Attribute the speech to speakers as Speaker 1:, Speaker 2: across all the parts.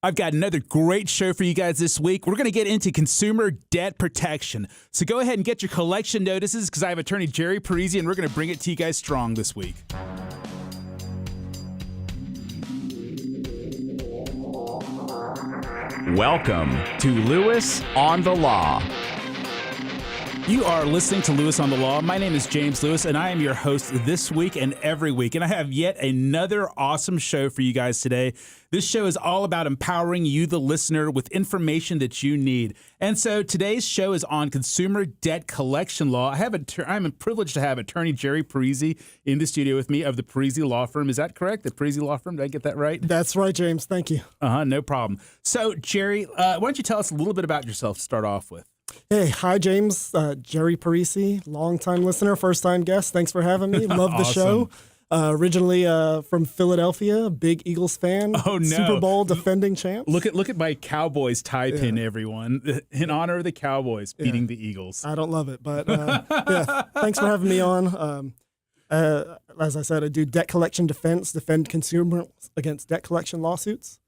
Speaker 1: I've got another great show for you guys this week. We're going to get into consumer debt protection. So go ahead and get your collection notices because I have attorney Jerry Parisi, and we're going to bring it to you guys strong this week.
Speaker 2: Welcome to Lewis on the Law.
Speaker 1: You are listening to Lewis on the Law. My name is James Lewis, and I am your host this week and every week. And I have yet another awesome show for you guys today. This show is all about empowering you, the listener, with information that you need. And so today's show is on consumer debt collection law. I'm privileged to have attorney Jerry Parisi in the studio with me of the Parisi Law Firm. Is that correct? The Parisi Law Firm? Did I get that right?
Speaker 3: That's right, James. Thank you.
Speaker 1: No problem. So, Jerry, why don't you tell us a little bit about yourself to start off with?
Speaker 3: Hey, hi, James. Jerry Parisi, longtime listener, first-time guest. Thanks for having me. Love the show. Originally from Philadelphia, big Eagles fan.
Speaker 1: Oh, no.
Speaker 3: Super Bowl defending champs.
Speaker 1: Look at my Cowboys tie pin, everyone, in honor of the Cowboys beating the Eagles.
Speaker 3: I don't love it, but thanks for having me on. As I said, I do debt collection defense, defend consumers against debt collection lawsuits.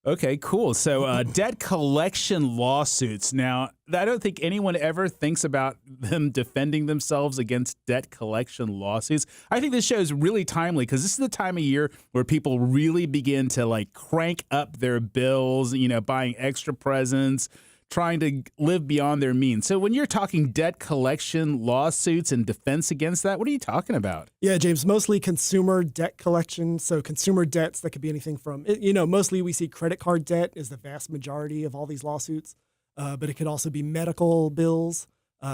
Speaker 1: Okay, cool. So debt collection lawsuits. Now, I don't think anyone ever thinks about them defending themselves against debt collection lawsuits. I think this show is really timely because this is the time of year where people really begin to crank up their bills, buying extra presents, trying to live beyond their means. So when you're talking debt collection lawsuits and defense against that, what are you talking about?
Speaker 3: Yeah, James, mostly consumer debt collection. So consumer debts, that could be anything from, mostly we see credit card debt is the vast majority of all these lawsuits. But it could also be medical bills,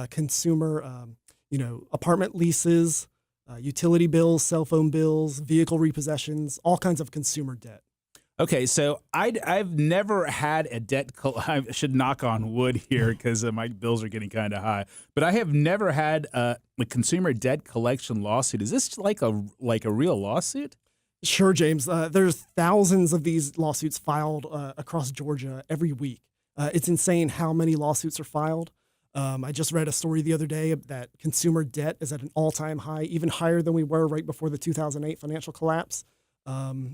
Speaker 3: consumer, apartment leases, utility bills, cell phone bills, vehicle repossessions, all kinds of consumer debt.
Speaker 1: Okay, so I've never had a debt. I should knock on wood here because my bills are getting kind of high. But I have never had a consumer debt collection lawsuit. Is this like a real lawsuit?
Speaker 3: Sure, James. There's thousands of these lawsuits filed across Georgia every week. It's insane how many lawsuits are filed. I just read a story the other day that consumer debt is at an all-time high, even higher than we were right before the 2008 financial collapse.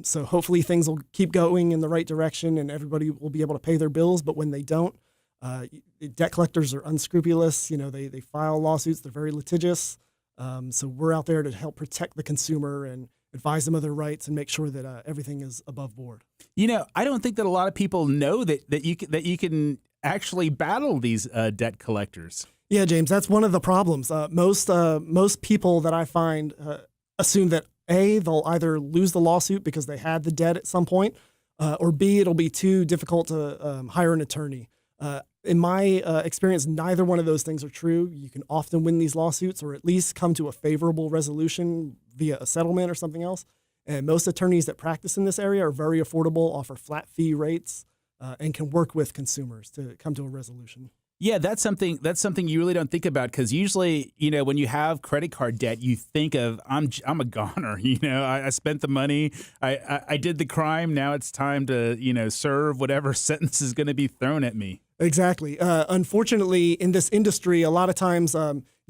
Speaker 3: So hopefully things will keep going in the right direction and everybody will be able to pay their bills. But when they don't, debt collectors are unscrupulous. They file lawsuits. They're very litigious. So we're out there to help protect the consumer and advise them of their rights and make sure that everything is above board.
Speaker 1: I don't think that a lot of people know that you can actually battle these debt collectors.
Speaker 3: Yeah, James, that's one of the problems. Most people that I find assume that A, they'll either lose the lawsuit because they had the debt at some point, or B, it'll be too difficult to hire an attorney. In my experience, neither one of those things are true. You can often win these lawsuits or at least come to a favorable resolution via a settlement or something else. And most attorneys that practice in this area are very affordable, offer flat fee rates, and can work with consumers to come to a resolution.
Speaker 1: Yeah, that's something you really don't think about because usually, when you have credit card debt, you think of I'm a goner. I spent the money, I did the crime. Now it's time to serve whatever sentence is going to be thrown at me.
Speaker 3: Exactly. Unfortunately, in this industry, a lot of times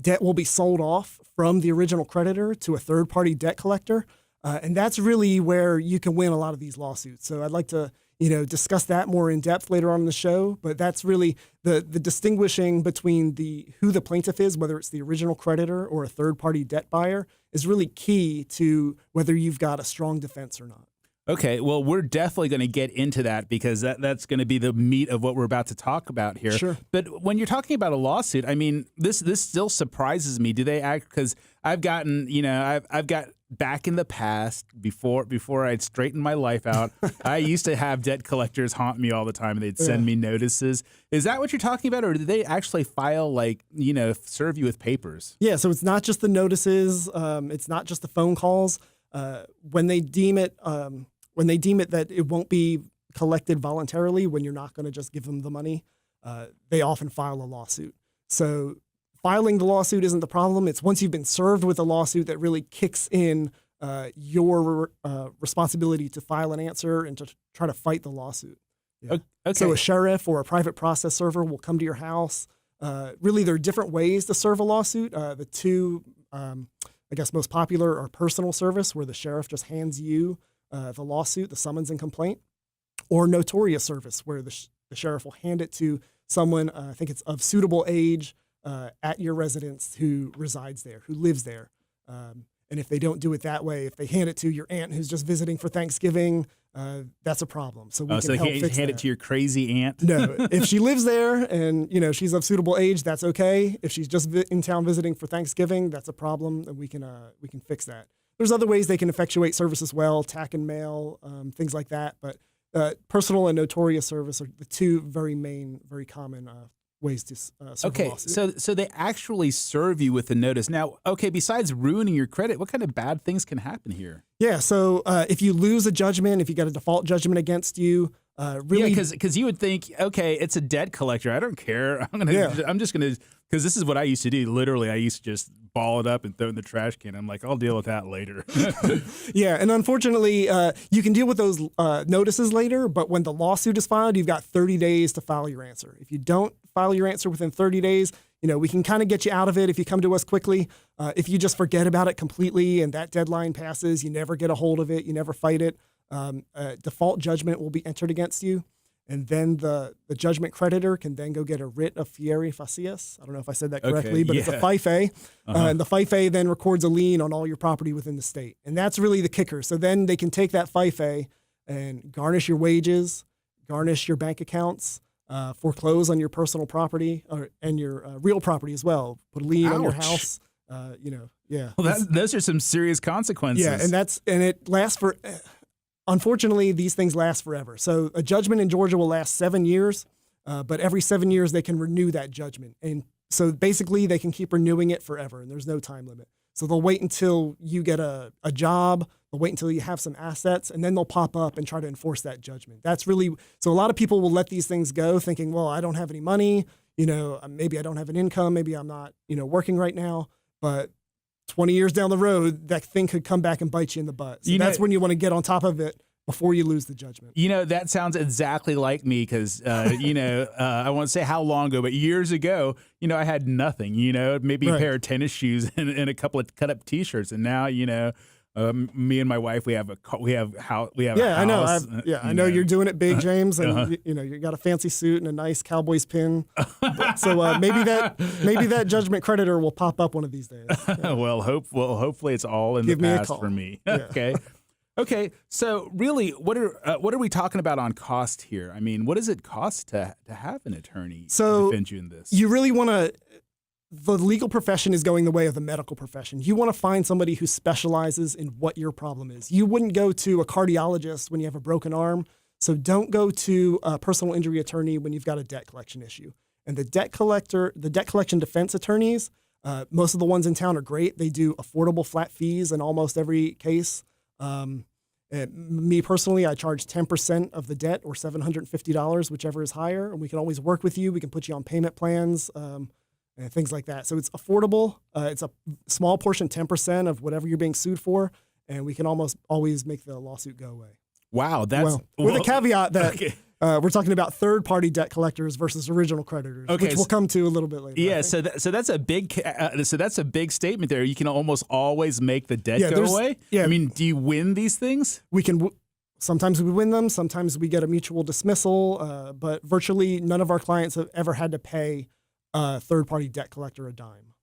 Speaker 3: debt will be sold off from the original creditor to a third-party debt collector, and that's really where you can win a lot of these lawsuits. So I'd like to discuss that more in depth later on in the show, but that's really the distinguishing between who the plaintiff is, whether it's the original creditor or a third-party debt buyer, is really key to whether you've got a strong defense or not.
Speaker 1: Okay, well, we're definitely going to get into that because that's going to be the meat of what we're about to talk about here.
Speaker 3: Sure.
Speaker 1: But when you're talking about a lawsuit, I mean, this still surprises me. Do they act? Because I've gotten, I've got back in the past before I'd straightened my life out, I used to have debt collectors haunt me all the time and they'd send me notices. Is that what you're talking about? Or did they actually file serve you with papers?
Speaker 3: Yeah, so it's not just the notices. It's not just the phone calls. When they deem it that it won't be collected voluntarily, when you're not going to just give them the money, they often file a lawsuit. So filing the lawsuit isn't the problem. It's once you've been served with a lawsuit that really kicks in your responsibility to file an answer and to try to fight the lawsuit. Yeah.
Speaker 1: Okay.
Speaker 3: So a sheriff or a private process server will come to your house. Really, there are different ways to serve a lawsuit. The two, I guess, most popular are personal service, where the sheriff just hands you the lawsuit, the summons and complaint, or notorious service, where the sheriff will hand it to someone, I think it's of suitable age, at your residence who resides there, who lives there. And if they don't do it that way, if they hand it to your aunt who's just visiting for Thanksgiving, that's a problem. So we can help fix
Speaker 1: hand
Speaker 3: that.
Speaker 1: it to your crazy aunt?
Speaker 3: No, if she lives there and she's of suitable age, that's okay. If she's just in town visiting for Thanksgiving, that's a problem, and we can fix that. There's other ways they can effectuate service as well, tack and mail, things like that. But personal and notorious service are the two very common ways to serve a lawsuit.
Speaker 1: So they actually serve you with a notice. Now, okay, besides ruining your credit, what kind of bad things can happen here?
Speaker 3: Yeah, so if you lose a judgment, if you got a default judgment against you, really,
Speaker 1: because you would think, okay, it's a debt collector. I don't care. I'm just gonna, because this is what I used to do. Literally, I used to just ball it up and throw it in the trash can. I'm like, I'll deal with that later.
Speaker 3: Yeah, and unfortunately, you can deal with those notices later, but when the lawsuit is filed, you've got 30 days to file your answer. If you don't file your answer within 30 days, we can kind of get you out of it if you come to us quickly. If you just forget about it completely and that deadline passes, you never get a hold of it, you never fight it, default judgment will be entered against you. And then the judgment creditor can then go get a writ of fieri facias. I don't know if I said that correctly, but it's a FIFE. And the FIFE then records a lien on all your property within the state. And that's really the kicker. So then they can take that FIFE and garnish your wages, garnish your bank accounts, foreclose on your personal property and your real property as well. Put a lien on your house. Yeah.
Speaker 1: Well, those are some serious consequences.
Speaker 3: Yeah, and it lasts for. Unfortunately, these things last forever. So a judgment in Georgia will last 7 years, but every 7 years they can renew that judgment. And so basically they can keep renewing it forever, and there's no time limit. So they'll wait until you get a job, they'll wait until you have some assets, and then they'll pop up and try to enforce that judgment. That's really, so a lot of people will let these things go thinking, well, I don't have any money, maybe I don't have an income, maybe I'm not, working right now, but 20 years down the road, that thing could come back and bite you in the butt. So that's when you want to get on top of it before you lose the judgment.
Speaker 1: That sounds exactly like me because, I won't say how long ago, but years ago, I had nothing, maybe a pair of tennis shoes and a couple of cut up T-shirts. And now, me and my wife, we have a house.
Speaker 3: I know. I know you're doing it big, James, and you got a fancy suit and a nice Cowboys pin. So maybe that judgment creditor will pop up one of these days. Yeah.
Speaker 1: Well, hopefully it's all in the past for me. Yeah. Okay. So really, what are we talking about on cost here? I mean, what does it cost to have an attorney defend you in this?
Speaker 3: You really want to. The legal profession is going the way of the medical profession. You want to find somebody who specializes in what your problem is. You wouldn't go to a cardiologist when you have a broken arm. So don't go to a personal injury attorney when you've got a debt collection issue. And the debt collection defense attorneys, most of the ones in town are great. They do affordable flat fees in almost every case. Me personally, I charge 10% of the debt or $750, whichever is higher. And we can always work with you. We can put you on payment plans. And things like that. So it's affordable. It's a small portion, 10% of whatever you're being sued for, and we can almost always make the lawsuit go away.
Speaker 1: Wow,
Speaker 3: with a caveat that we're talking about third-party debt collectors versus original creditors, which we'll come to a little bit later.
Speaker 1: Yeah, so that's a big statement there. You can almost always make the debt go away.
Speaker 3: Yeah,
Speaker 1: I mean, do you win these things?
Speaker 3: We can. Sometimes we win them. Sometimes we get a mutual dismissal. But virtually none of our clients have ever had to pay a third-party debt collector a dime.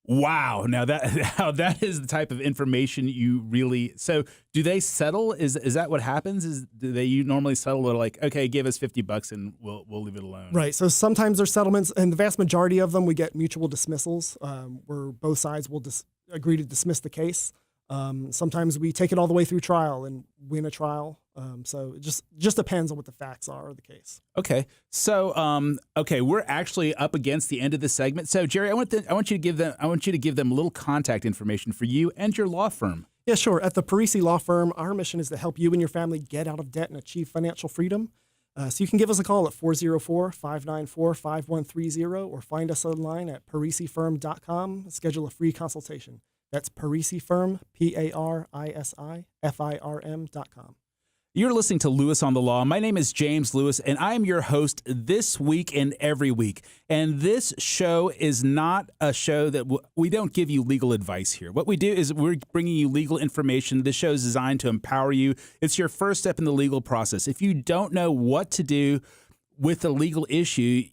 Speaker 1: Wow. Now that is the type of information you really. So do they settle? Is that what happens? You normally settle? They're like, okay, give us $50 and we'll leave it alone.
Speaker 3: Right. So sometimes there's settlements, and the vast majority of them we get mutual dismissals, where both sides will agree to dismiss the case. Sometimes we take it all the way through trial and win a trial. So it just depends on what the facts are of the case.
Speaker 1: Okay. So, we're actually up against the end of the segment. So, Jerry, I want you to give them a little contact information for you and your law firm.
Speaker 3: Yeah, sure. At the Parisi Law Firm, our mission is to help you and your family get out of debt and achieve financial freedom. So you can give us a call at 404-594-5130 or find us online at parisifirm.com. Schedule a free consultation. That's Parisi Firm, PARISIFIRM.com.
Speaker 1: You're listening to Lewis on the Law. My name is James Lewis, and I am your host this week and every week. And this show is not a show that we don't give you legal advice here. What we do is we're bringing you legal information. This show is designed to empower you. It's your first step in the legal process. If you don't know what to do with a legal issue,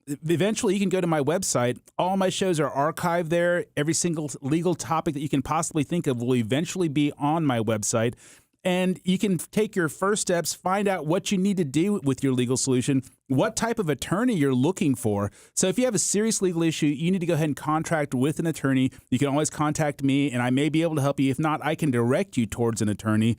Speaker 1: eventually you can go to my website. All my shows are archived there. Every single legal topic that you can possibly think of will eventually be on my website. And you can take your first steps, find out what you need to do with your legal solution, what type of attorney you're looking for. So if you have a serious legal issue, you need to go ahead and contract with an attorney. You can always contact me, and I may be able to help you. If not, I can direct you towards an attorney.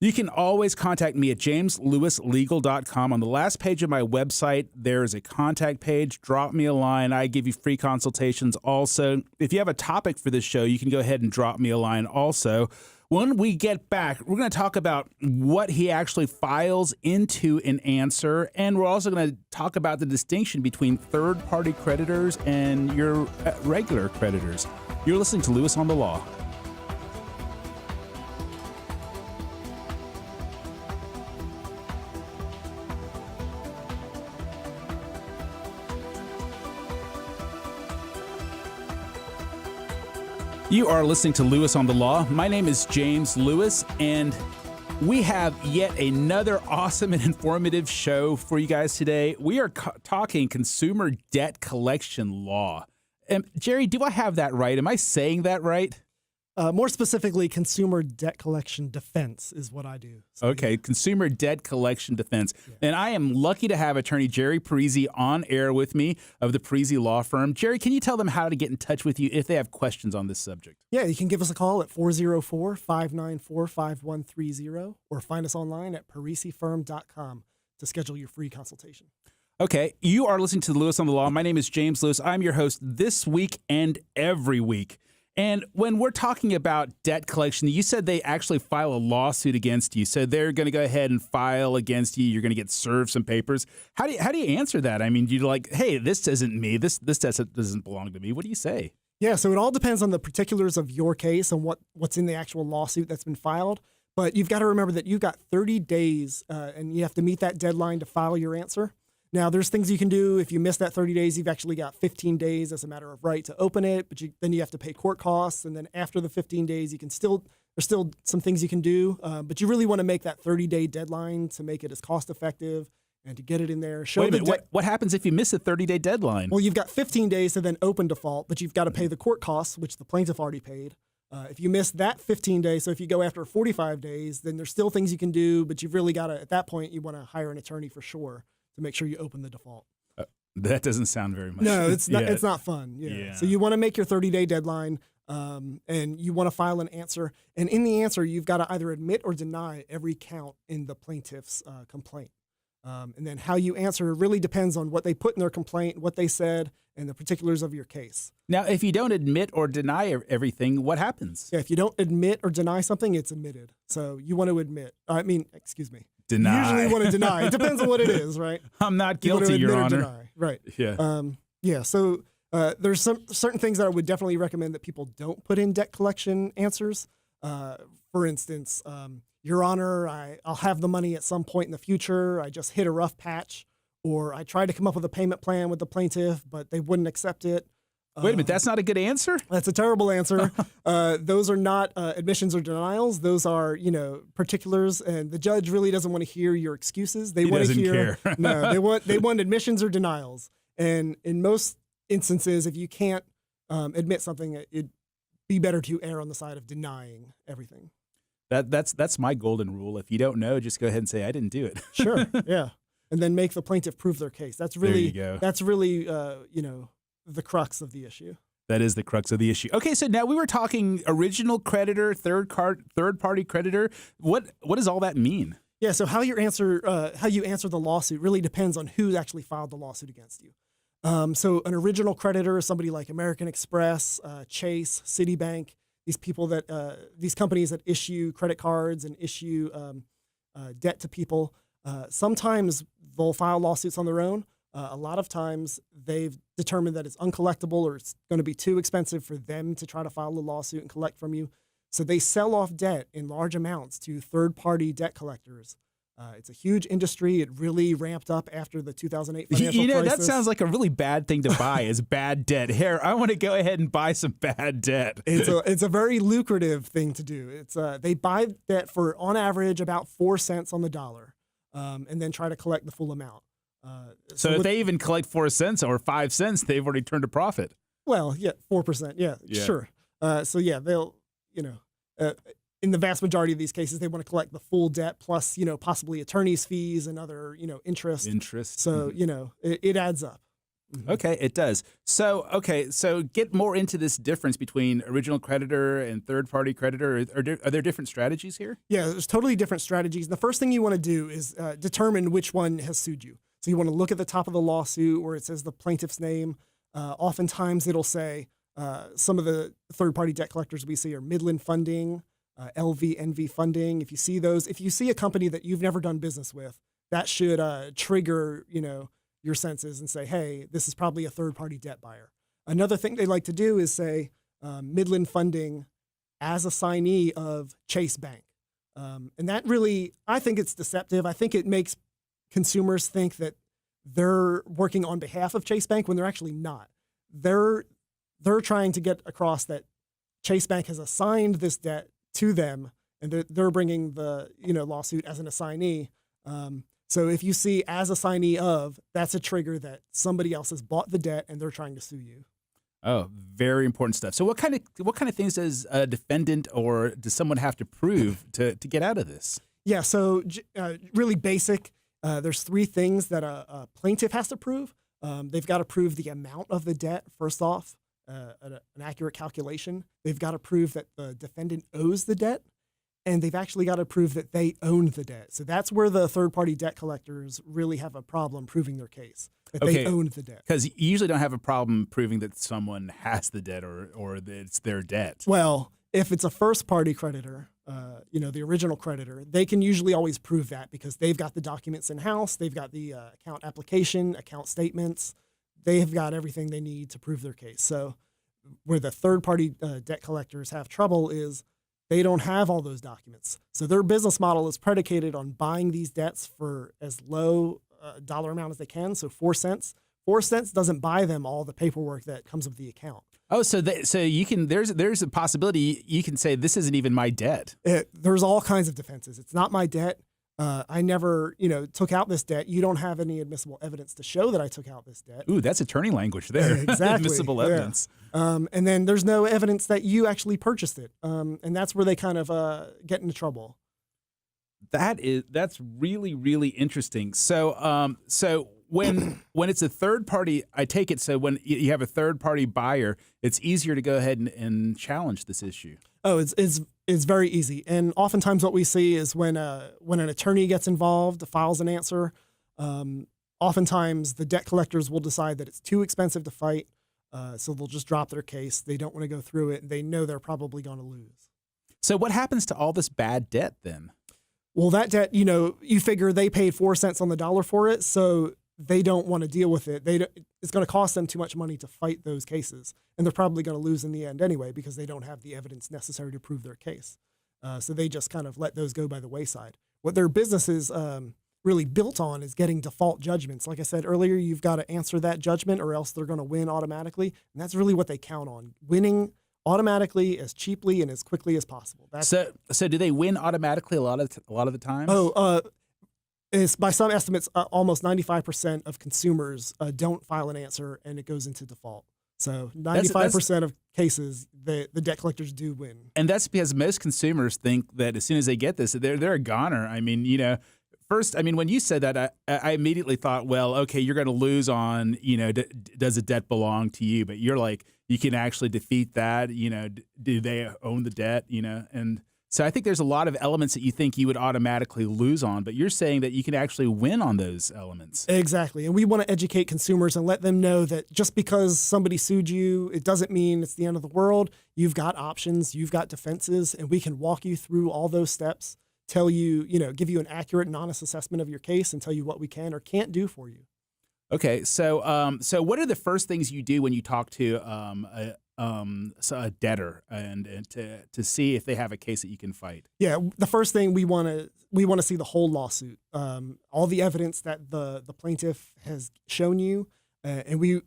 Speaker 1: You can always contact me at jameslewislegal.com. On the last page of my website, there is a contact page. Drop me a line. I give you free consultations also. If you have a topic for this show, you can go ahead and drop me a line also. When we get back, we're going to talk about what he actually files into an answer, and we're also going to talk about the distinction between third-party creditors and your regular creditors. You're listening to Lewis on the Law. You are listening to Lewis on the Law. My name is James Lewis, and we have yet another awesome and informative show for you guys today. We are talking consumer debt collection law. Jerry, do I have that right? Am I saying that right?
Speaker 3: More specifically, consumer debt collection defense is what I do. So,
Speaker 1: okay, yeah. Consumer debt collection defense. Yeah. And I am lucky to have attorney Jerry Parisi on air with me of the Parisi Law Firm. Jerry, can you tell them how to get in touch with you if they have questions on this subject?
Speaker 3: Yeah, you can give us a call at 404-594-5130 or find us online at parisifirm.com to schedule your free consultation.
Speaker 1: Okay, you are listening to Lewis on the Law. My name is James Lewis. I'm your host this week and every week. And when we're talking about debt collection, you said they actually file a lawsuit against you. So they're going to go ahead and file against you. You're going to get served some papers. How do you answer that? I mean, you're like, hey, this isn't me. This doesn't belong to me. What do you say?
Speaker 3: Yeah, so it all depends on the particulars of your case and what's in the actual lawsuit that's been filed. But you've got to remember that you've got 30 days and you have to meet that deadline to file your answer. Now, there's things you can do. If you miss that 30 days, you've actually got 15 days as a matter of right to open it, but then you have to pay court costs. And then after the 15 days, there's still some things you can do, but you really want to make that 30-day deadline to make it as cost-effective and to get it in there.
Speaker 1: Wait a minute, what happens if you miss a 30-day deadline?
Speaker 3: Well, you've got 15 days to then open default, but you've got to pay the court costs, which the plaintiff already paid. If you miss that 15 days, so if you go after 45 days, then there's still things you can do, but you've really got to, at that point, you want to hire an attorney for sure to make sure you open the default.
Speaker 1: That doesn't sound very much.
Speaker 3: No, it's not. It's not fun. Yeah. So you want to make your 30-day deadline, and you want to file an answer. And in the answer, you've got to either admit or deny every count in the plaintiff's complaint. And then how you answer really depends on what they put in their complaint, what they said, and the particulars of your case.
Speaker 1: Now, if you don't admit or deny everything, what happens?
Speaker 3: Yeah, if you don't admit or deny something, it's admitted. So you want to admit. Excuse me.
Speaker 1: Deny.
Speaker 3: You usually want to deny. It depends on what it is, right?
Speaker 1: I'm not guilty, Your Honor.
Speaker 3: Deny. Right.
Speaker 1: Yeah.
Speaker 3: So there's some certain things that I would definitely recommend that people don't put in debt collection answers. For instance, Your Honor, I'll have the money at some point in the future. I just hit a rough patch, or I tried to come up with a payment plan with the plaintiff, but they wouldn't accept it.
Speaker 1: Wait a minute, that's not a good answer?
Speaker 3: That's a terrible answer. Those are not admissions or denials. Those are, particulars, and the judge really doesn't want to hear your excuses. They want to hear no. They want admissions or denials. And in most instances, if you can't admit something, it'd be better to err on the side of denying everything.
Speaker 1: That's my golden rule. If you don't know, just go ahead and say I didn't do it.
Speaker 3: Sure, yeah, and then make the plaintiff prove their case. That's really the crux of the issue.
Speaker 1: That is the crux of the issue. Okay, so now we were talking original creditor, third-party creditor. What does all that mean?
Speaker 3: Yeah, so how you answer the lawsuit really depends on who actually filed the lawsuit against you. So an original creditor is somebody like American Express, Chase, Citibank. These companies that issue credit cards and issue debt to people. Sometimes they'll file lawsuits on their own. A lot of times they've determined that it's uncollectible or it's going to be too expensive for them to try to file a lawsuit and collect from you. So they sell off debt in large amounts to third-party debt collectors. It's a huge industry. It really ramped up after the 2008 financial crisis.
Speaker 1: That sounds like a really bad thing to buy is bad debt. Here, I want to go ahead and buy some bad debt.
Speaker 3: It's a very lucrative thing to do. It's they buy debt for, on average, about 4 cents on the dollar, and then try to collect the full amount.
Speaker 1: So if they even collect 4 cents or 5 cents, they've already turned a profit.
Speaker 3: Well, yeah, 4%. Yeah, sure. So yeah, they'll, in the vast majority of these cases, they want to collect the full debt plus, possibly attorney's fees and other, interest. So, it adds up. Mm-hmm.
Speaker 1: Okay, it does. So get more into this difference between original creditor and third-party creditor. Are there different strategies here?
Speaker 3: Yeah, there's totally different strategies. The first thing you want to do is determine which one has sued you. So you want to look at the top of the lawsuit where it says the plaintiff's name. Oftentimes it'll say some of the third-party debt collectors we see are Midland Funding, LVNV Funding. If you see those, if you see a company that you've never done business with, that should trigger, your senses and say, hey, this is probably a third-party debt buyer. Another thing they like to do is say Midland Funding as assignee of Chase Bank. And that really, I think it's deceptive. I think it makes consumers think that they're working on behalf of Chase Bank when they're actually not. They're trying to get across that Chase Bank has assigned this debt to them, and they're bringing the lawsuit as an assignee. So if you see as assignee of, that's a trigger that somebody else has bought the debt and they're trying to sue you.
Speaker 1: Oh, very important stuff. So what kind of things does a defendant or does someone have to prove to get out of this? Yeah, so really basic. There's 3 things that a plaintiff has to prove. They've got to prove the amount of the debt, first off, an accurate calculation. They've got to prove that the defendant owes the debt, and they've actually got to prove that they own the debt. So that's where the third-party debt collectors really have a problem proving their case, that they owned the debt. Because you usually don't have a problem proving that someone has the debt or that it's their debt.
Speaker 3: Well, if it's a first-party creditor, the original creditor, they can usually always prove that because they've got the documents in-house, they've got the account application, account statements, they've got everything they need to prove their case. So where the third-party debt collectors have trouble is they don't have all those documents. So their business model is predicated on buying these debts for as low dollar amount as they can, so 4 cents. 4 cents doesn't buy them all the paperwork that comes with the account.
Speaker 1: Oh, so you can there's a possibility you can say this isn't even my debt.
Speaker 3: There's all kinds of defenses. It's not my debt. I never, took out this debt. You don't have any admissible evidence to show that I took out this debt.
Speaker 1: Ooh, that's attorney language there.
Speaker 3: Exactly.
Speaker 1: Admissible evidence.
Speaker 3: And then there's no evidence that you actually purchased it. And that's where they kind of get into trouble.
Speaker 1: That's really, really interesting. So when it's a third party, I take it, so when you have a third party buyer, it's easier to go ahead and challenge this issue.
Speaker 3: Oh, it's very easy. And oftentimes what we see is when an attorney gets involved, files an answer, oftentimes the debt collectors will decide that it's too expensive to fight, so they'll just drop their case. They don't want to go through it. They know they're probably going to lose.
Speaker 1: So what happens to all this bad debt then?
Speaker 3: Well, that debt, you figure they paid 4 cents on the dollar for it, so they don't want to deal with it. It's going to cost them too much money to fight those cases, and they're probably going to lose in the end anyway because they don't have the evidence necessary to prove their case. So they just kind of let those go by the wayside. What their business is really built on is getting default judgments. Like I said earlier, you've got to answer that judgment or else they're going to win automatically, and that's really what they count on, winning automatically as cheaply and as quickly as possible.
Speaker 1: So do they win automatically a lot of the time?
Speaker 3: It's by some estimates, almost 95% of consumers don't file an answer and it goes into default. So 95% of cases, the debt collectors do win.
Speaker 1: And that's because most consumers think that as soon as they get this, they're a goner. I mean, first, when you said that, I immediately thought, well, okay, you're going to lose on, does the debt belong to you? But you're like, you can actually defeat that. Do they own the debt? And so I think there's a lot of elements that you think you would automatically lose on, but you're saying that you can actually win on those elements.
Speaker 3: Exactly. And we want to educate consumers and let them know that just because somebody sued you, it doesn't mean it's the end of the world. You've got options, you've got defenses, and we can walk you through all those steps, tell you, give you an accurate and honest assessment of your case and tell you what we can or can't do for you.
Speaker 1: Okay. So what are the first things you do when you talk to a debtor and to see if they have a case that you can fight?
Speaker 3: Yeah, the first thing we want to see the whole lawsuit, all the evidence that the plaintiff has shown you, and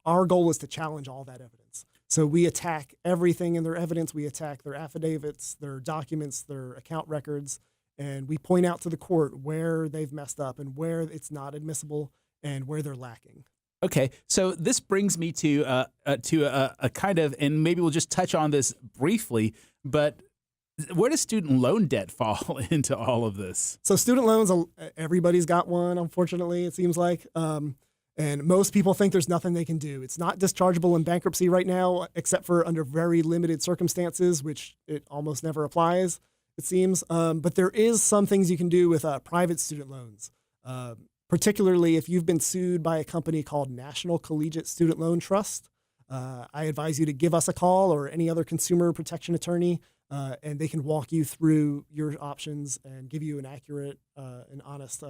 Speaker 3: our goal is to challenge all that evidence. So we attack everything in their evidence. We attack their affidavits, their documents, their account records, and we point out to the court where they've messed up and where it's not admissible and where they're lacking.
Speaker 1: Okay, so this brings me to a kind of, and maybe we'll just touch on this briefly, but where does student loan debt fall into all of this?
Speaker 3: So student loans, everybody's got one, unfortunately, it seems like. And most people think there's nothing they can do. It's not dischargeable in bankruptcy right now, except for under very limited circumstances, which it almost never applies, it seems. But there is some things you can do with private student loans, particularly if you've been sued by a company called National Collegiate Student Loan Trust. I advise you to give us a call or any other consumer protection attorney, and they can walk you through your options and give you an accurate and honest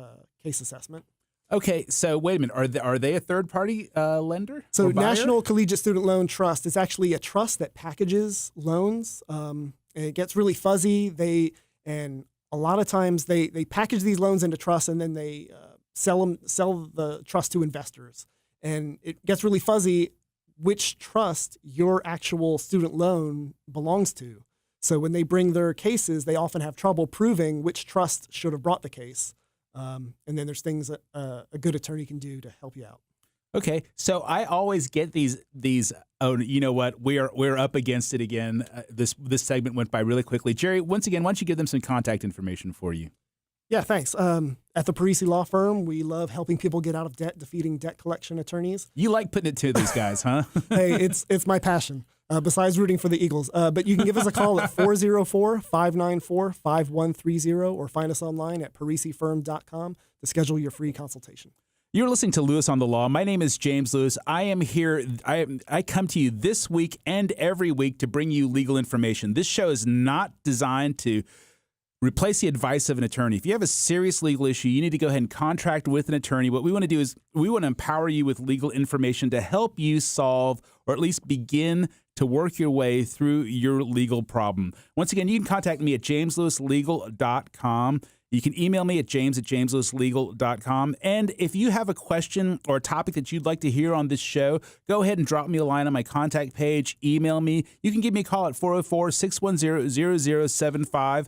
Speaker 3: case assessment.
Speaker 1: Okay, so wait a minute. Are they a third-party lender?
Speaker 3: So
Speaker 1: or buyer?
Speaker 3: National Collegiate Student Loan Trust is actually a trust that packages loans. And it gets really fuzzy. And a lot of times they package these loans into trusts and then they sell the trust to investors. And it gets really fuzzy which trust your actual student loan belongs to. So when they bring their cases, they often have trouble proving which trust should have brought the case. And then there's things that a good attorney can do to help you out.
Speaker 1: Okay, so I always get these. Oh, you know what? We're up against it again. This segment went by really quickly. Jerry, once again, why don't you give them some contact information for you?
Speaker 3: Yeah, thanks. At the Parisi Law Firm, we love helping people get out of debt, defeating debt collection attorneys.
Speaker 1: You like putting it to these guys, huh?
Speaker 3: Hey, it's my passion. Besides rooting for the Eagles. But you can give us a call at 404-594-5130 or find us online at parisifirm.com to schedule your free consultation.
Speaker 1: You're listening to Lewis on the Law. My name is James Lewis. I am here. I come to you this week and every week to bring you legal information. This show is not designed to replace the advice of an attorney. If you have a serious legal issue, you need to go ahead and contract with an attorney. What we want to do is we want to empower you with legal information to help you solve or at least begin to work your way through your legal problem. Once again, you can contact me at jameslewislegal.com. You can email me at james@jameslewislegal.com. And if you have a question or a topic that you'd like to hear on this show, go ahead and drop me a line on my contact page. Email me. You can give me a call at 404-610-0075.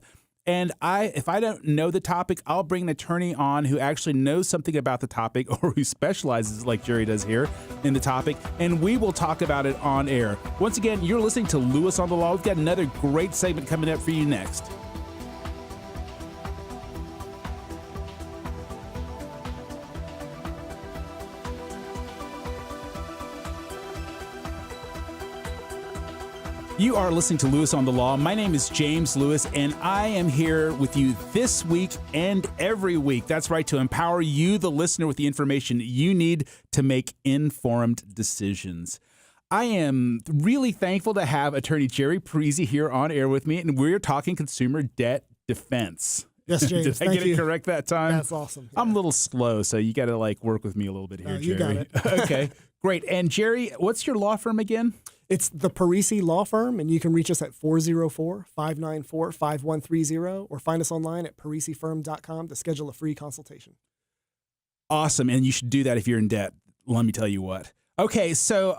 Speaker 1: And if I don't know the topic, I'll bring an attorney on who actually knows something about the topic or who specializes, like Jerry does here, in the topic, and we will talk about it on air. Once again, you're listening to Lewis on the Law. We've got another great segment coming up for you next. You are listening to Lewis on the Law. My name is James Lewis, and I am here with you this week and every week. That's right, to empower you, the listener, with the information you need to make informed decisions. I am really thankful to have attorney Jerry Parisi here on air with me, and we're talking consumer debt defense.
Speaker 3: Yes, James.
Speaker 1: Did I get it correct that time?
Speaker 3: That's awesome. Yeah.
Speaker 1: I'm a little slow, so you got to work with me a little bit here, Jerry.
Speaker 3: You got it.
Speaker 1: Okay, great. And Jerry, what's your law firm again?
Speaker 3: It's the Parisi Law Firm, and you can reach us at 404-594-5130 or find us online at parisifirm.com to schedule a free consultation.
Speaker 1: Awesome, and you should do that if you're in debt. Let me tell you what. Okay, so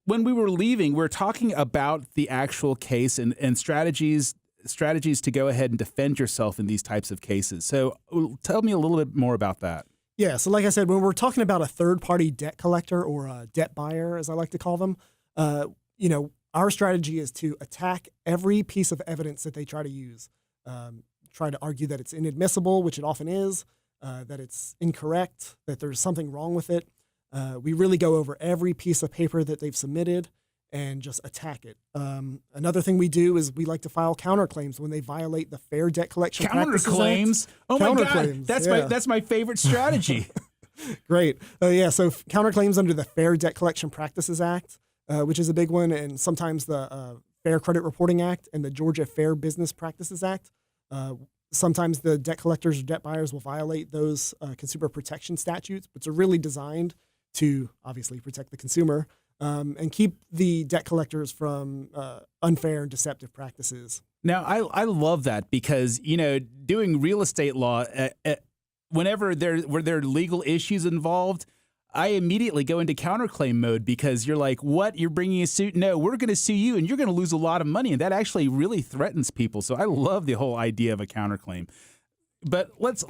Speaker 1: when we were leaving, we were talking about the actual case and strategies to go ahead and defend yourself in these types of cases. So tell me a little bit more about that.
Speaker 3: Yeah, so like I said, when we're talking about a third-party debt collector or a debt buyer, as I like to call them, our strategy is to attack every piece of evidence that they try to use, try to argue that it's inadmissible, which it often is, that it's incorrect, that there's something wrong with it. We really go over every piece of paper that they've submitted and just attack it. Another thing we do is we like to file counterclaims when they violate the Fair Debt Collection Practices Act.
Speaker 1: Counterclaims? Oh my God, that's my favorite strategy.
Speaker 3: Great. So counterclaims under the Fair Debt Collection Practices Act, which is a big one, and sometimes the Fair Credit Reporting Act and the Georgia Fair Business Practices Act. Sometimes the debt collectors or debt buyers will violate those consumer protection statutes, but they're really designed to obviously protect the consumer. and keep the debt collectors from unfair and deceptive practices.
Speaker 1: Now, I love that because, doing real estate law, whenever there are legal issues involved, I immediately go into counterclaim mode because you're like, what? You're bringing a suit? No, we're going to sue you and you're going to lose a lot of money. And that actually really threatens people. So I love the whole idea of a counterclaim. But let's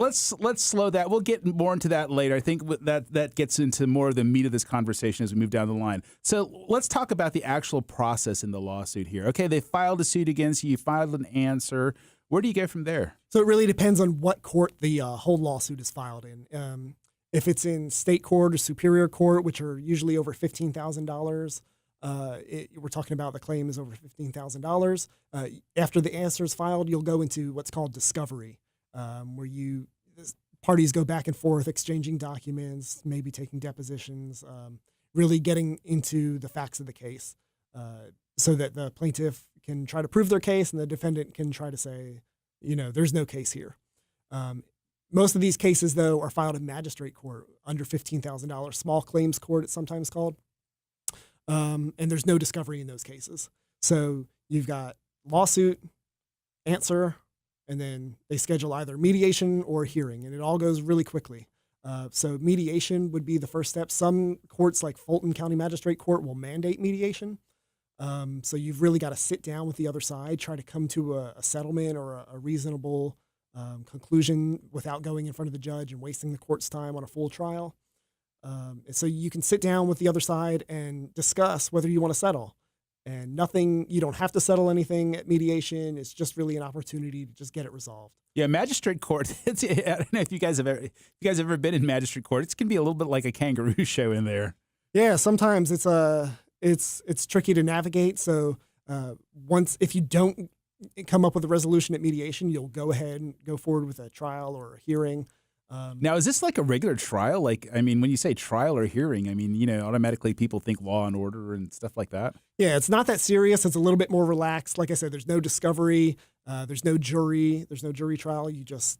Speaker 1: slow that. We'll get more into that later. I think that gets into more of the meat of this conversation as we move down the line. So let's talk about the actual process in the lawsuit here. Okay, they filed a suit against you. You filed an answer. Where do you go from there?
Speaker 3: So it really depends on what court the whole lawsuit is filed in. If it's in state court or superior court, which are usually over $15,000, we're talking about the claim is over $15,000. After the answer is filed, you'll go into what's called discovery. Where parties go back and forth, exchanging documents, maybe taking depositions, really getting into the facts of the case, so that the plaintiff can try to prove their case and the defendant can try to say, there's no case here. Most of these cases, though, are filed in magistrate court under $15,000, small claims court, it's sometimes called, and there's no discovery in those cases. So you've got lawsuit, answer, and then they schedule either mediation or hearing, and it all goes really quickly. So mediation would be the first step. Some courts, like Fulton County Magistrate Court, will mandate mediation. So you've really got to sit down with the other side, try to come to a settlement or a reasonable conclusion without going in front of the judge and wasting the court's time on a full trial. And so you can sit down with the other side and discuss whether you want to settle. And you don't have to settle anything at mediation. It's just really an opportunity to just get it resolved. Yeah, magistrate court. I don't know if you guys have ever been in magistrate court. It can be a little bit like a kangaroo show in there. Yeah, sometimes it's tricky to navigate. So if you don't come up with a resolution at mediation, you'll go ahead and go forward with a trial or a hearing. Now, is this like a regular trial? When you say trial or hearing, automatically people think law and order and stuff like that. Yeah, it's not that serious. It's a little bit more relaxed. Like I said, there's no discovery. There's no jury. There's no jury trial. You just,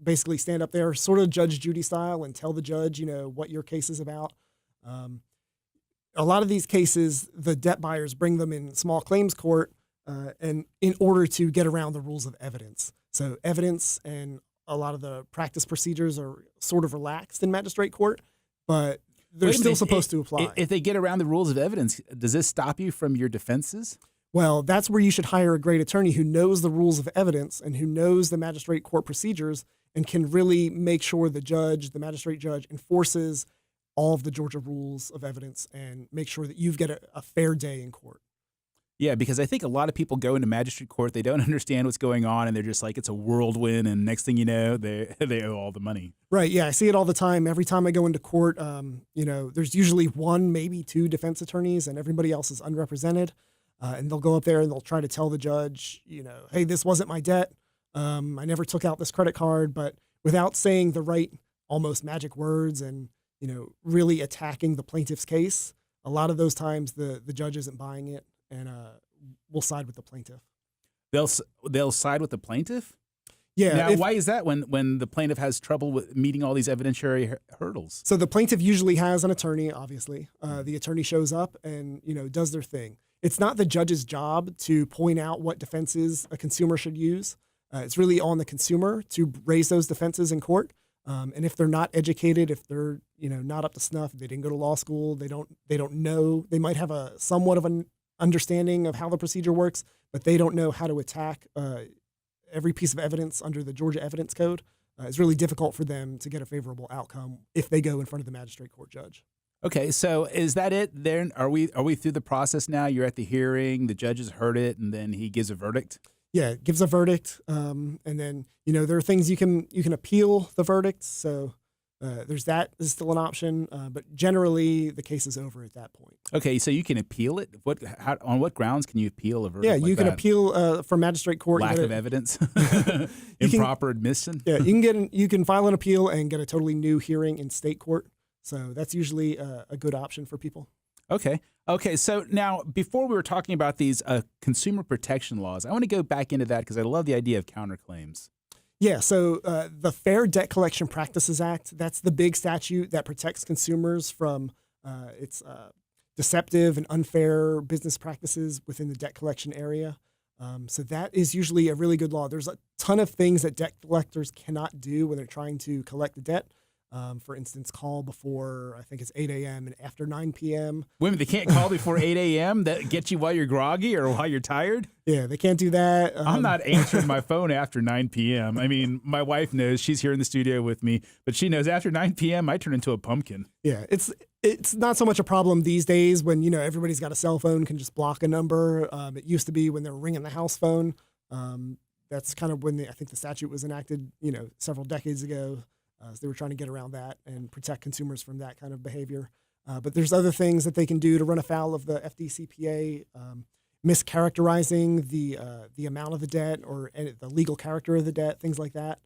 Speaker 3: basically stand up there, sort of Judge Judy style, and tell the judge, what your case is about. A lot of these cases, the debt buyers bring them in small claims court, and in order to get around the rules of evidence. So evidence and a lot of the practice procedures are sort of relaxed in magistrate court, but they're still supposed to apply. If they get around the rules of evidence, does this stop you from your defenses? Well, that's where you should hire a great attorney who knows the rules of evidence and who knows the magistrate court procedures and can really make sure the magistrate judge enforces all of the Georgia rules of evidence and make sure that you get a fair day in court. Yeah, because I think a lot of people go into magistrate court, they don't understand what's going on, and they're just like, it's a whirlwind, and next thing you know, they owe all the money. Right, yeah, I see it all the time. Every time I go into court, there's usually one, maybe two defense attorneys, and everybody else is unrepresented, and they'll go up there and they'll try to tell the judge, hey, this wasn't my debt. I never took out this credit card, but without saying the right, almost magic words and, really attacking the plaintiff's case, a lot of those times the judge isn't buying it. And we'll side with the plaintiff. They'll side with the plaintiff? Yeah. Now, why is that when the plaintiff has trouble with meeting all these evidentiary hurdles? So the plaintiff usually has an attorney, obviously. The attorney shows up and, does their thing. It's not the judge's job to point out what defenses a consumer should use. It's really on the consumer to raise those defenses in court. And if they're not educated, if they're, not up to snuff, they didn't go to law school, they don't know, they might have a somewhat of an understanding of how the procedure works, but they don't know how to attack every piece of evidence under the Georgia Evidence Code. It's really difficult for them to get a favorable outcome if they go in front of the magistrate court judge. Okay, so is that it? Then are we through the process now? You're at the hearing, the judge has heard it, and then he gives a verdict? Yeah, it gives a verdict, and then there are things you can appeal the verdict. So. There's is still an option, but generally the case is over at that point. Okay, so you can appeal it. On what grounds can you appeal a verdict? Yeah, you can appeal from magistrate court. Lack of evidence, improper admission. Yeah, you can file an appeal and get a totally new hearing in state court. So that's usually a good option for people. Okay. So now, before we were talking about these consumer protection laws, I want to go back into that because I love the idea of counterclaims. Yeah, so the Fair Debt Collection Practices Act, that's the big statute that protects consumers from deceptive and unfair business practices within the debt collection area. So that is usually a really good law. There's a ton of things that debt collectors cannot do when they're trying to collect the debt. For instance, call before, I think it's 8 a.m. and after 9 p.m.
Speaker 1: Women, they can't call before 8 a.m. That gets you while you're groggy or while you're tired?
Speaker 3: Yeah, they can't do that.
Speaker 1: I'm not answering my phone after 9 p.m. I mean, my wife knows. She's here in the studio with me, but she knows after 9 p.m. I turn into a pumpkin.
Speaker 3: Yeah, it's not so much a problem these days when, everybody's got a cell phone, can just block a number. It used to be when they're ringing the house phone. That's kind of when I think the statute was enacted, several decades ago. So they were trying to get around that and protect consumers from that kind of behavior. But there's other things that they can do to run afoul of the FDCPA, mischaracterizing the amount of the debt or the legal character of the debt, things like that.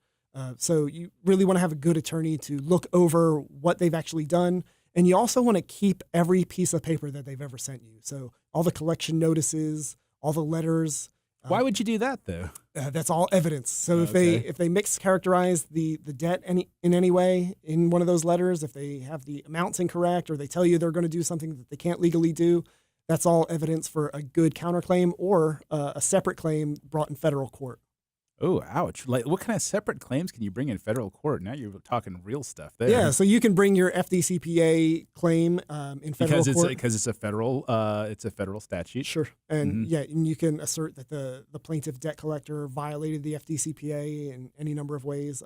Speaker 3: So you really want to have a good attorney to look over what they've actually done. And you also want to keep every piece of paper that they've ever sent you. So all the collection notices, all the letters.
Speaker 1: Why would you do that, though?
Speaker 3: That's all evidence. So if they mischaracterize the debt in any way in one of those letters, if they have the amounts incorrect or they tell you they're going to do something that they can't legally do, that's all evidence for a good counterclaim or a separate claim brought in federal court.
Speaker 1: Oh, ouch. Like, what kind of separate claims can you bring in federal court? Now you're talking real stuff there.
Speaker 3: Yeah, so you can bring your FDCPA claim in federal court.
Speaker 1: Because it's a federal statute.
Speaker 3: Sure. And and you can assert that the plaintiff debt collector violated the FDCPA in any number of ways.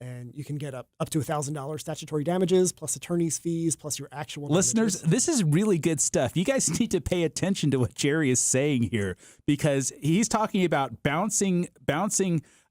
Speaker 3: And you can get up to $1,000 statutory damages plus attorney's fees plus your actual
Speaker 1: listeners.
Speaker 3: damages.
Speaker 1: This is really good stuff. You guys need to pay attention to what Jerry is saying here because he's talking about bouncing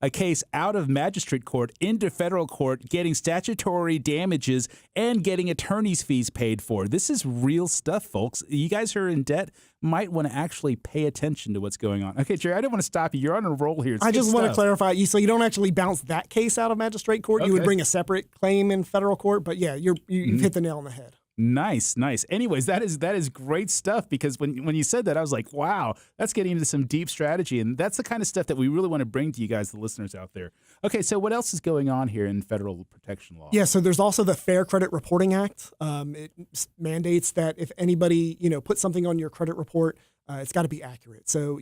Speaker 1: a case out of magistrate court into federal court, getting statutory damages and getting attorney's fees paid for. This is real stuff, folks. You guys who are in debt might want to actually pay attention to what's going on. Okay, Jerry, I didn't want to stop you. You're on a roll here.
Speaker 3: I just want to clarify. So you don't actually bounce that case out of magistrate court. Okay. You would bring a separate claim in federal court. But yeah, you've hit the nail on the head.
Speaker 1: Nice. Anyways, that is great stuff because when you said that, I was like, wow, that's getting into some deep strategy. And that's the kind of stuff that we really want to bring to you guys, the listeners out there. Okay, so what else is going on here in federal protection law? Yeah,
Speaker 3: so there's also the Fair Credit Reporting Act. It mandates that if anybody, puts something on your credit report, it's got to be accurate. So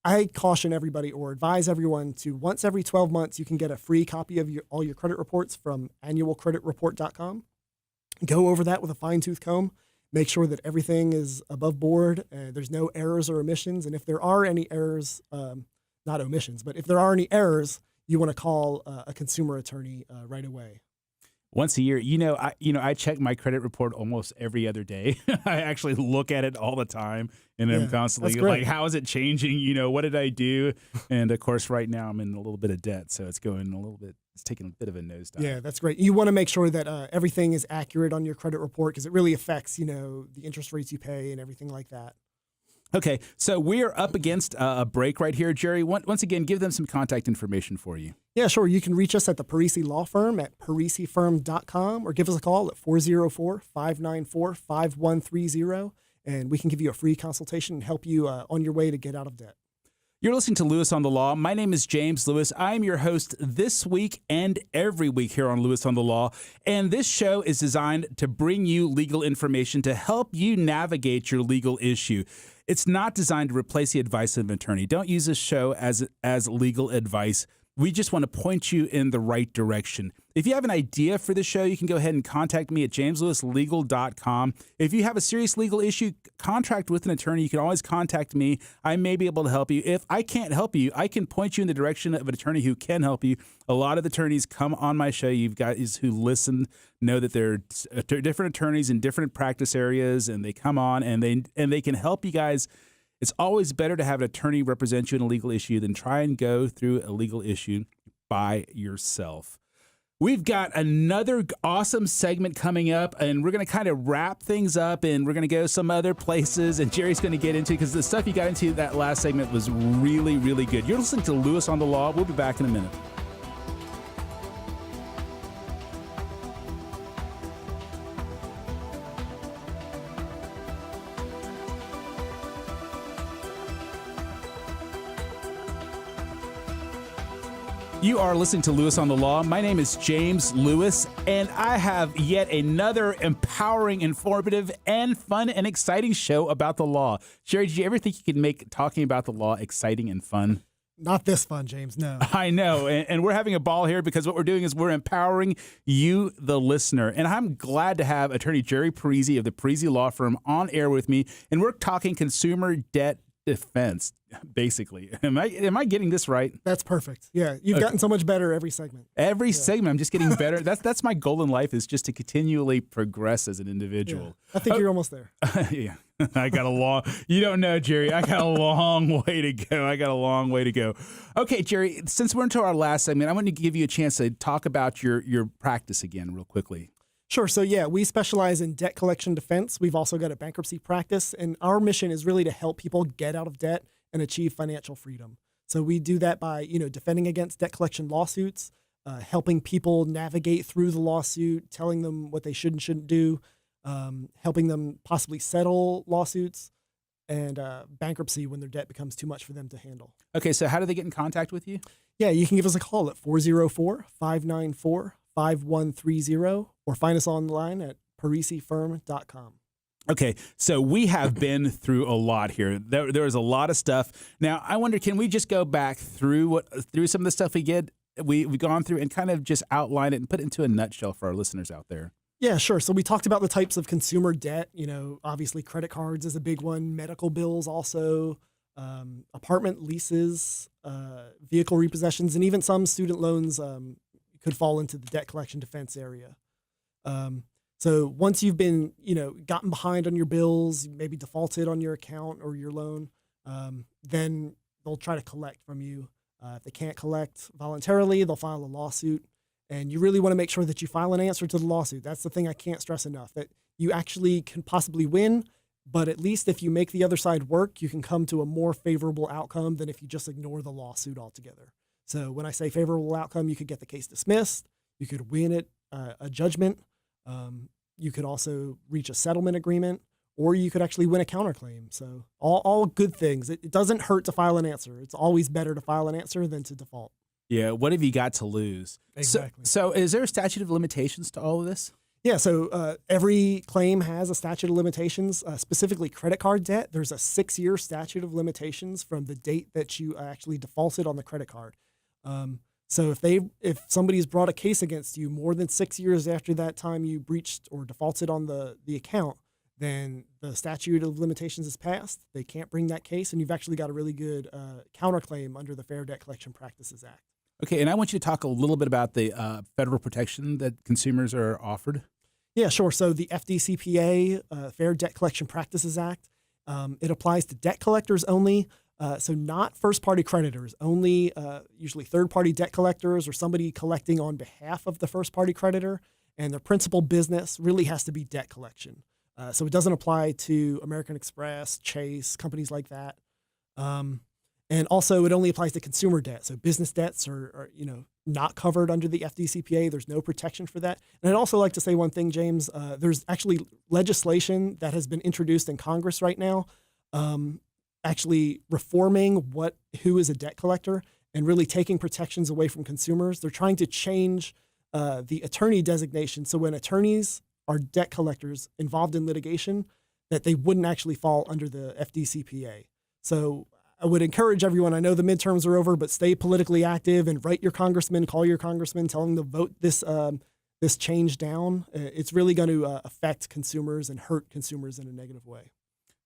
Speaker 3: I caution everybody or advise everyone to once every 12 months, you can get a free copy of all your credit reports from annualcreditreport.com. Go over that with a fine-tooth comb. Make sure that everything is above board. There's no errors or omissions. And if there are any errors, not omissions, but if there are any errors, you want to call a consumer attorney right away.
Speaker 1: Once a year, I check my credit report almost every other day. I actually look at it all the time, and I'm constantly like, how is it changing? What did I do? And of course, right now I'm in a little bit of debt, so it's taking a bit of a nosedive.
Speaker 3: Yeah, that's great. You want to make sure that everything is accurate on your credit report because it really affects, the interest rates you pay and everything like that.
Speaker 1: Okay, so we are up against a break right here, Jerry. Once again, give them some contact information for you.
Speaker 3: Yeah, sure. You can reach us at the Parisi Law Firm at parisifirm.com or give us a call at 404-594-5130, and we can give you a free consultation and help you on your way to get out of debt.
Speaker 1: You're listening to Lewis on the Law. My name is James Lewis. I'm your host this week and every week here on Lewis on the Law. And this show is designed to bring you legal information to help you navigate your legal issue. It's not designed to replace the advice of an attorney. Don't use this show as legal advice. We just want to point you in the right direction. If you have an idea for the show, you can go ahead and contact me at jameslewislegal.com. If you have a serious legal issue, contract with an attorney. You can always contact me. I may be able to help you. If I can't help you, I can point you in the direction of an attorney who can help you. A lot of attorneys come on my show. You guys who listen know that there are different attorneys in different practice areas, and they come on and they can help you guys. It's always better to have an attorney represent you in a legal issue than try and go through a legal issue by yourself. We've got another awesome segment coming up, and we're going to kind of wrap things up, and we're going to go some other places, and Jerry's going to get into, because the stuff you got into that last segment was really, really good. You're listening to Lewis on the Law. We'll be back in a minute. You are listening to Lewis on the Law. My name is James Lewis, and I have yet another empowering, informative, and fun and exciting show about the law. Jerry, did you ever think you could make talking about the law exciting and fun?
Speaker 3: Not this fun, James, no.
Speaker 1: I know, and we're having a ball here because what we're doing is we're empowering you, the listener. And I'm glad to have attorney Jerry Parisi of the Parisi Law Firm on air with me, and we're talking consumer debt defense, basically. Am I getting this right?
Speaker 3: That's perfect. Yeah, you've gotten so much better every segment.
Speaker 1: Every segment, I'm just getting better. That's my goal in life, is just to continually progress as an individual.
Speaker 3: Yeah, I think you're almost there.
Speaker 1: Yeah, I got a long. You don't know, Jerry. I got a long way to go. Okay, Jerry. Since we're into our last segment, I want to give you a chance to talk about your practice again, real quickly.
Speaker 3: Sure. So, yeah, we specialize in debt collection defense. We've also got a bankruptcy practice, and our mission is really to help people get out of debt and achieve financial freedom. So we do that by, defending against debt collection lawsuits, helping people navigate through the lawsuit, telling them what they should and shouldn't do, helping them possibly settle lawsuits, and bankruptcy when their debt becomes too much for them to handle.
Speaker 1: Okay, so how do they get in contact with you?
Speaker 3: Yeah, you can give us a call at 404-594-5130 or find us online at parisifirm.com.
Speaker 1: Okay, so we have been through a lot here. There was a lot of stuff. Now, I wonder, can we just go back through some of the stuff we've gone through and kind of just outline it and put it into a nutshell for our listeners out there?
Speaker 3: Yeah, sure. So we talked about the types of consumer debt. Obviously credit cards is a big one, medical bills also, apartment leases, vehicle repossessions, and even some student loans could fall into the debt collection defense area. So once you've been, gotten behind on your bills, maybe defaulted on your account or your loan, then they'll try to collect from you. If they can't collect voluntarily, they'll file a lawsuit. And you really want to make sure that you file an answer to the lawsuit. That's the thing I can't stress enough, that you actually can possibly win, but at least if you make the other side work, you can come to a more favorable outcome than if you just ignore the lawsuit altogether. So when I say favorable outcome, you could get the case dismissed, you could win it, a judgment, you could also reach a settlement agreement, or you could actually win a counterclaim. So all good things. It doesn't hurt to file an answer. It's always better to file an answer than to default.
Speaker 1: Yeah, what have you got to lose?
Speaker 3: Exactly.
Speaker 1: So is there a statute of limitations to all of this?
Speaker 3: Yeah, so every claim has a statute of limitations, specifically credit card debt. There's a 6-year statute of limitations from the date that you actually defaulted on the credit card. So if somebody's brought a case against you more than 6 years after that time you breached or defaulted on the account, then the statute of limitations is passed. They can't bring that case, and you've actually got a really good counterclaim under the Fair Debt Collection Practices Act.
Speaker 1: Okay, and I want you to talk a little bit about the federal protection that consumers are offered.
Speaker 3: Yeah, sure. So the FDCPA, Fair Debt Collection Practices Act, it applies to debt collectors only. So not first-party creditors, only usually third-party debt collectors or somebody collecting on behalf of the first-party creditor, and their principal business really has to be debt collection. So it doesn't apply to American Express, Chase, companies like that. And also it only applies to consumer debt. So business debts are not covered under the FDCPA. There's no protection for that. And I'd also like to say one thing, James. There's actually legislation that has been introduced in Congress right now, actually reforming who is a debt collector and really taking protections away from consumers. They're trying to change the attorney designation. So when attorneys are debt collectors involved in litigation, that they wouldn't actually fall under the FDCPA. So I would encourage everyone, I know the midterms are over, but stay politically active and write your congressman, call your congressman, tell them to vote this change down. It's really going to affect consumers and hurt consumers in a negative way.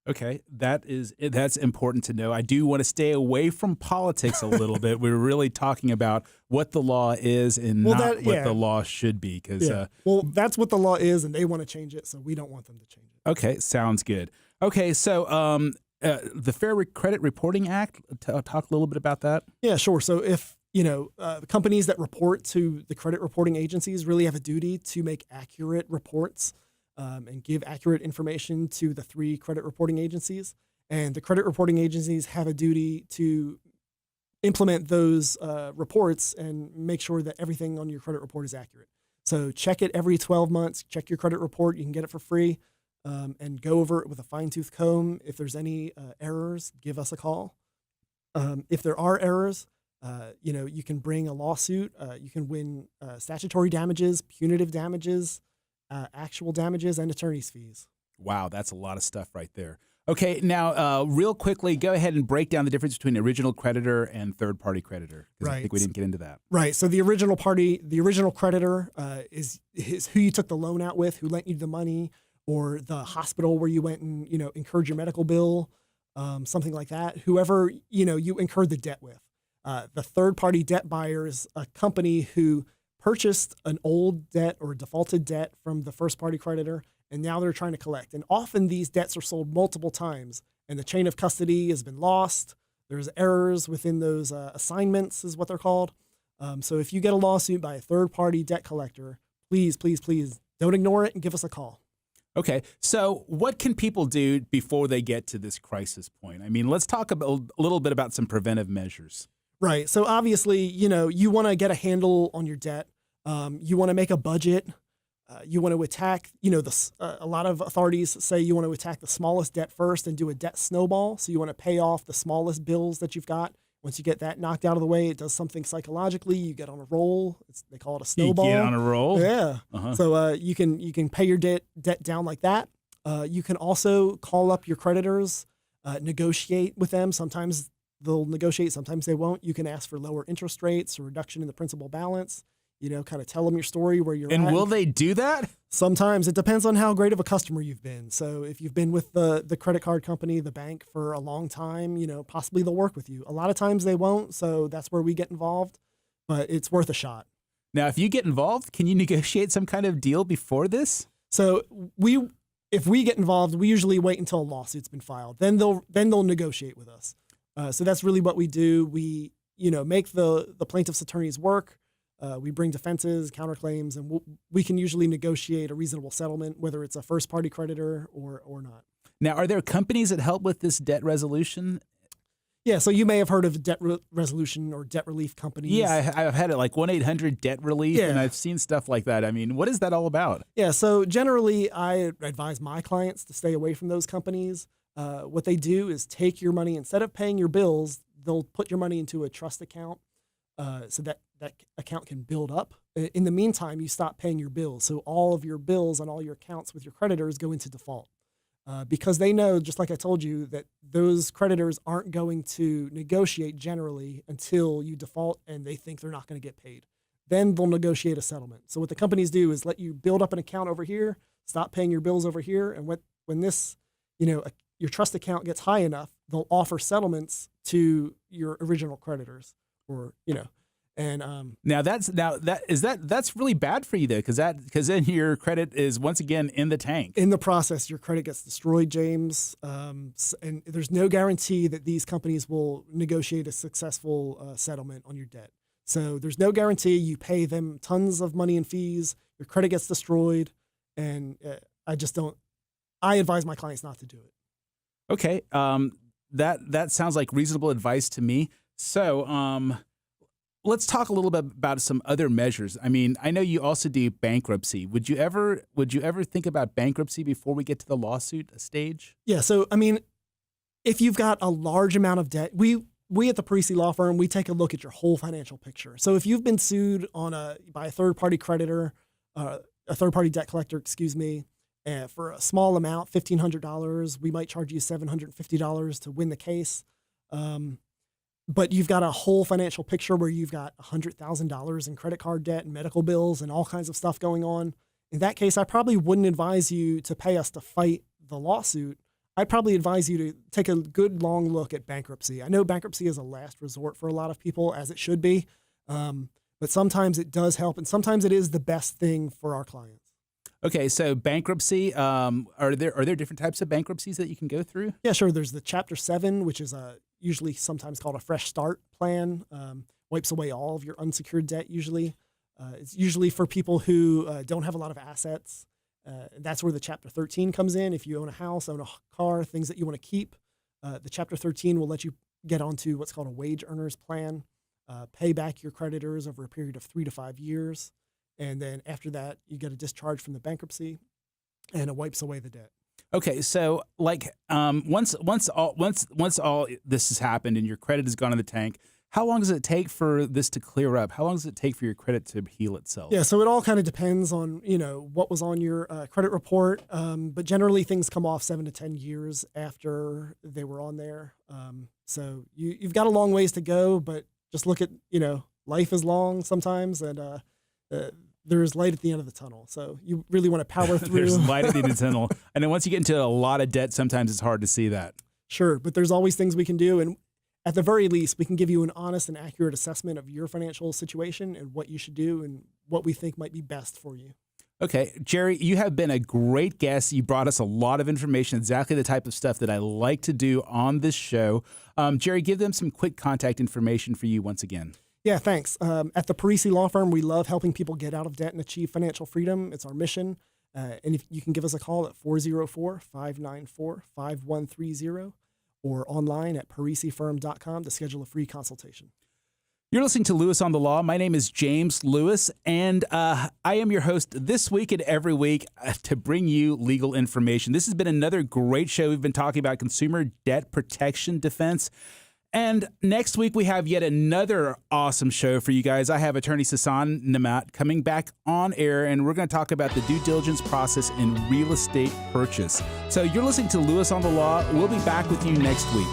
Speaker 1: Okay, that's important to know. I do want to stay away from politics a little bit. We're really talking about what the law is and what the law should be.
Speaker 3: Well, that's what the law is, and they want to change it, so we don't want them to change it.
Speaker 1: Okay, sounds good. Okay, so the Fair Credit Reporting Act, talk a little bit about that.
Speaker 3: Yeah, sure. So if companies that report to the credit reporting agencies really have a duty to make accurate reports and give accurate information to the 3 credit reporting agencies. And the credit reporting agencies have a duty to implement those reports and make sure that everything on your credit report is accurate. So check it every 12 months, check your credit report. You can get it for free, and go over it with a fine-tooth comb. If there's any errors, give us a call. If there are errors, You can bring a lawsuit. You can win statutory damages, punitive damages, actual damages, and attorney's fees.
Speaker 1: Wow, that's a lot of stuff right there. Okay, now, real quickly, go ahead and break down the difference between original creditor and third-party creditor, because I think we didn't get into that.
Speaker 3: Right. So the original creditor is who you took the loan out with, who lent you the money, or the hospital where you went and incurred your medical bill, something like that. Whoever you incurred the debt with. The third-party debt buyer is a company who purchased an old debt or defaulted debt from the first-party creditor, and now they're trying to collect. And often these debts are sold multiple times, and the chain of custody has been lost. There's errors within those assignments is what they're called. So if you get a lawsuit by a third-party debt collector, please, please, please don't ignore it and give us a call.
Speaker 1: Okay, so what can people do before they get to this crisis point? I mean, let's talk a little bit about some preventive measures.
Speaker 3: Right. So obviously, you want to get a handle on your debt. You want to make a budget. You want to attack, a lot of authorities say you want to attack the smallest debt first and do a debt snowball. So you want to pay off the smallest bills that you've got. Once you get that knocked out of the way, it does something psychologically. You get on a roll. They call it a snowball.
Speaker 1: You get on a roll?
Speaker 3: Yeah.
Speaker 1: Uh-huh.
Speaker 3: So you can pay your debt down like that. You can also call up your creditors, negotiate with them. Sometimes they'll negotiate, sometimes they won't. You can ask for lower interest rates or reduction in the principal balance. Kind of tell them your story, where you're at.
Speaker 1: And will they do that?
Speaker 3: Sometimes. It depends on how great of a customer you've been. So if you've been with the credit card company, the bank for a long time, possibly they'll work with you. A lot of times they won't, so that's where we get involved, but it's worth a shot.
Speaker 1: Now, if you get involved, can you negotiate some kind of deal before this?
Speaker 3: So if we get involved, we usually wait until a lawsuit's been filed. Then they'll negotiate with us. So that's really what we do. We make the plaintiff's attorneys work. We bring defenses, counterclaims, and we can usually negotiate a reasonable settlement, whether it's a first-party creditor or not.
Speaker 1: Now, are there companies that help with this debt resolution?
Speaker 3: Yeah, so you may have heard of debt resolution or debt relief companies.
Speaker 1: Yeah, I've had it like 1-800-DEBT-RELIEF, and I've seen stuff like that. I mean, what is that all about?
Speaker 3: Yeah, so generally I advise my clients to stay away from those companies. What they do is take your money, instead of paying your bills, they'll put your money into a trust account so that account can build up. In the meantime, you stop paying your bills. So all of your bills and all your accounts with your creditors go into default. Because they know, just like I told you, that those creditors aren't going to negotiate generally until you default and they think they're not going to get paid. Then they'll negotiate a settlement. So what the companies do is let you build up an account over here, stop paying your bills over here, and when this, your trust account gets high enough, they'll offer settlements to your original creditors, and
Speaker 1: that's really bad for you though, because then your credit is once again in the tank.
Speaker 3: In the process, your credit gets destroyed, James. And there's no guarantee that these companies will negotiate a successful settlement on your debt. So there's no guarantee. You pay them tons of money in fees. Your credit gets destroyed, and I advise my clients not to do it.
Speaker 1: Okay, that sounds like reasonable advice to me. So, let's talk a little bit about some other measures. I mean, I know you also do bankruptcy. Would you ever think about bankruptcy before we get to the lawsuit stage? Yeah.
Speaker 3: So, I mean, if you've got a large amount of debt, we at the Parisi law firm, we take a look at your whole financial picture. So, if you've been sued by a third-party creditor, a third-party debt collector, for a small amount, $1,500, we might charge you $750 to win the case. But you've got a whole financial picture where you've got $100,000 in credit card debt and medical bills and all kinds of stuff going on. In that case, I probably wouldn't advise you to pay us to fight the lawsuit. I'd probably advise you to take a good long look at bankruptcy. I know bankruptcy is a last resort for a lot of people, as it should be. But sometimes it does help, and sometimes it is the best thing for our clients.
Speaker 1: Okay, so bankruptcy, are there different types of bankruptcies that you can go through?
Speaker 3: Yeah, sure. There's the Chapter 7, which is usually sometimes called a fresh start plan, wipes away all of your unsecured debt usually. It's usually for people who don't have a lot of assets. That's where the Chapter 13 comes in. If you own a house, own a car, things that you want to keep, the Chapter 13 will let you get onto what's called a wage earners plan, pay back your creditors over a period of 3 to 5 years. And then after that, you get a discharge from the bankruptcy, and it wipes away the debt.
Speaker 1: Okay, so like once all this has happened and your credit has gone in the tank, How long does it take for this to clear up? How long does it take for your credit to heal itself?
Speaker 3: Yeah, so it all kind of depends on, what was on your credit report. But generally things come off 7 to 10 years after they were on there. So you've got a long ways to go, but just look at, life is long sometimes, and there is light at the end of the tunnel. So you really want to power through.
Speaker 1: There's light at the end of the tunnel. And then once you get into a lot of debt, sometimes it's hard to see that.
Speaker 3: Sure, but there's always things we can do. And at the very least, we can give you an honest and accurate assessment of your financial situation and what you should do and what we think might be best for you.
Speaker 1: Okay, Jerry, you have been a great guest. You brought us a lot of information, exactly the type of stuff that I like to do on this show. Jerry, give them some quick contact information for you once again.
Speaker 3: Yeah, thanks. At the Parisi Law Firm, we love helping people get out of debt and achieve financial freedom. It's our mission. And if you can give us a call at 404-594-5130 or online at parisifirm.com to schedule a free consultation.
Speaker 1: You're listening to Lewis on the Law. My name is James Lewis, and I am your host this week and every week to bring you legal information. This has been another great show. We've been talking about consumer debt protection defense. And next week, we have yet another awesome show for you guys. I have attorney Sasan Namat coming back on air, and we're going to talk about the due diligence process in real estate purchase. So you're listening to Lewis on the Law. We'll be back with you next week.